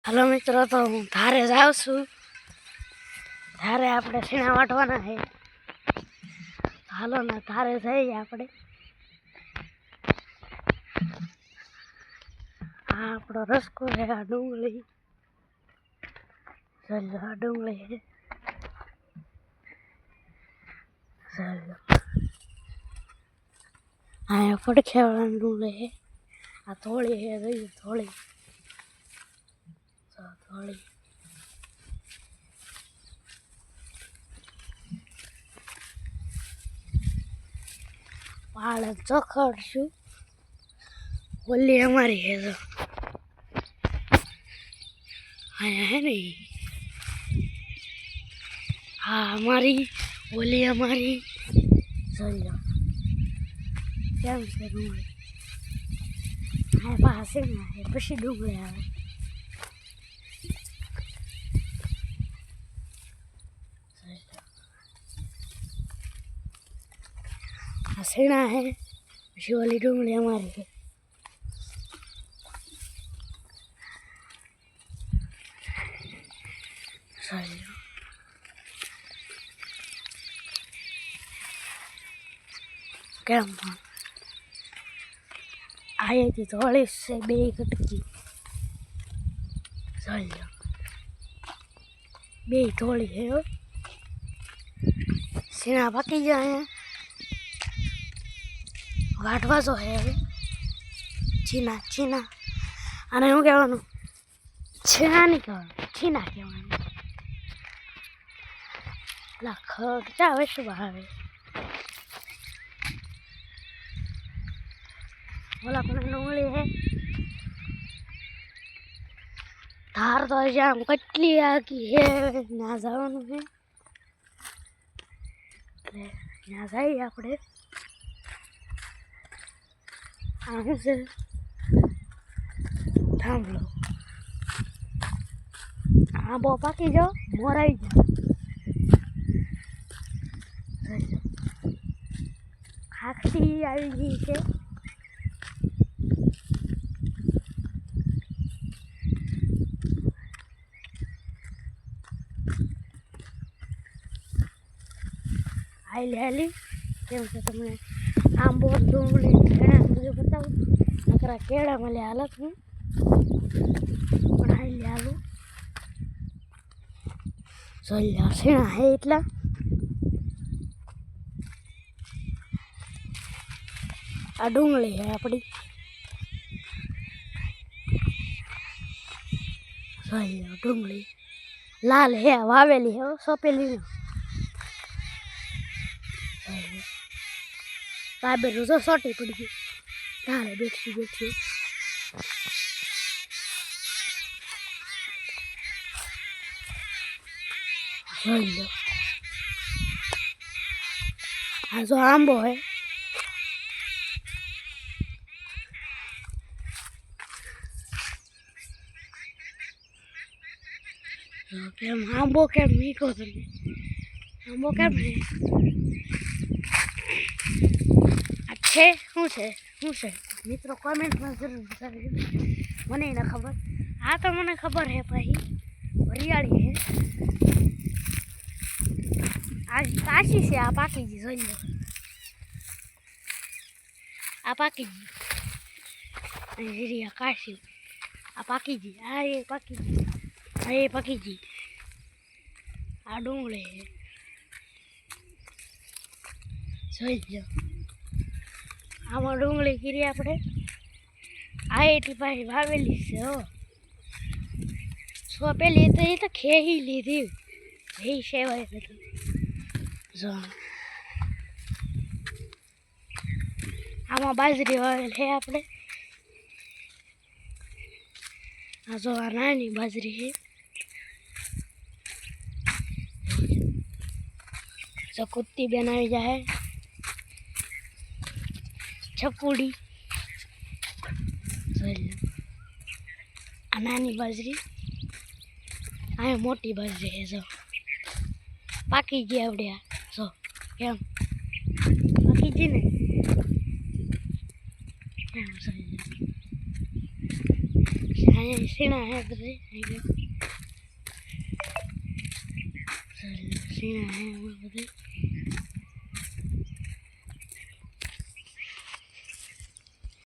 Hello मित्रों, तो हूँ धारे जाऊँ छू। धारे आपणे सीणा वाटवाना है। हालो ना धारे जईए आपणे। आ आपणो रस्को है। आ डूंगळी चलो, आ डूंगळी है। चलो, आ पड़ख्यावाळानी डूंगळी है। आ थोड़ी है, रही थोड़ी थोड़ी पाड़ चोखड़शू। ओली हमारी है तो आया है नहीं। हाँ हमारी, ओली हमारी। चलो केम से डूंगळी हाँ पासे ना है पछी डूंगळी आवे। सीणा है पछी ओली डूंगळी हमारी है। चलो केम आई थी थोड़ी से बे कटकी। चलो बे थोड़ी है। सीणा पकी जाए वाटवा जो है હવે ચીના ચીના અને શું કહેવાનું? છીણા નહીં કહેવાનું, છીના કહેવાનું. લા ખડ આવે શું આવે? ઓલા પણ ડુંગળી હે. ધાર તો જ્યાં કેટલી આગી હે, ત્યાં જવાનું છે. એટલે ત્યાં જઈએ આપણે. આ શું છે? થાંભલો. આંબો પાકી જાઓ, મોરાઈ જાઓ. ખાખી આવી ગઈ છે. હાલી હાલી કેમ છે તમને આંબો ડુંગળી ઘણા બધું બતાવું. નકરા કેળા મળે હાલત હું પણ હાલી હાલું. જોઈ સીણા હે એટલા. આ ડુંગળી હે આપણી. જોઈ ડુંગળી લાલ હે, વાવેલી હે, સોંપેલી. કાબેરું તો સોટી પડી ગઈ. તારે બેઠી બેઠી જોઈ લો. આ જો આંબો હે. કેમ આંબો કેમ મીઠો તમે? આંબો કેમ હે? આ છે શું છે? શું છે મિત્રો? કોમેન્ટમાં જરૂર બતાવજો. મને ન ખબર. આ તો મને ખબર હે. પછી હરિયાળી હે. આ કાશી છે. આ પાકી ગઈ. જોઈ લો. આ પાકી ગઈ. હીરિયા કાશી. આ પાકી ગઈ. આ એ પાકી ગઈ. આ એ પાકી ગઈ. આ ડુંગળી હે. જોઈ લો. આમાં ડુંગળી કીરી આપણે. આ એટલી પાછી વાવેલી છે. હો સોંપેલી તો એ તો ખેહી લીધી. એ સેવાય બધું. જો આમાં બાજરી વાવેલ છે આપણે. આ જો આ નાની બાજરી છે. જો કુત્તી બેન આવી જાય. છપુડી આ નાની બાજરી. આ મોટી બાજરી છે. જો પાકી ગઈ આવડે. જો કેમ પાકી ગઈ ને? અહીંયા સીણા હે બધે સીણા હે બધે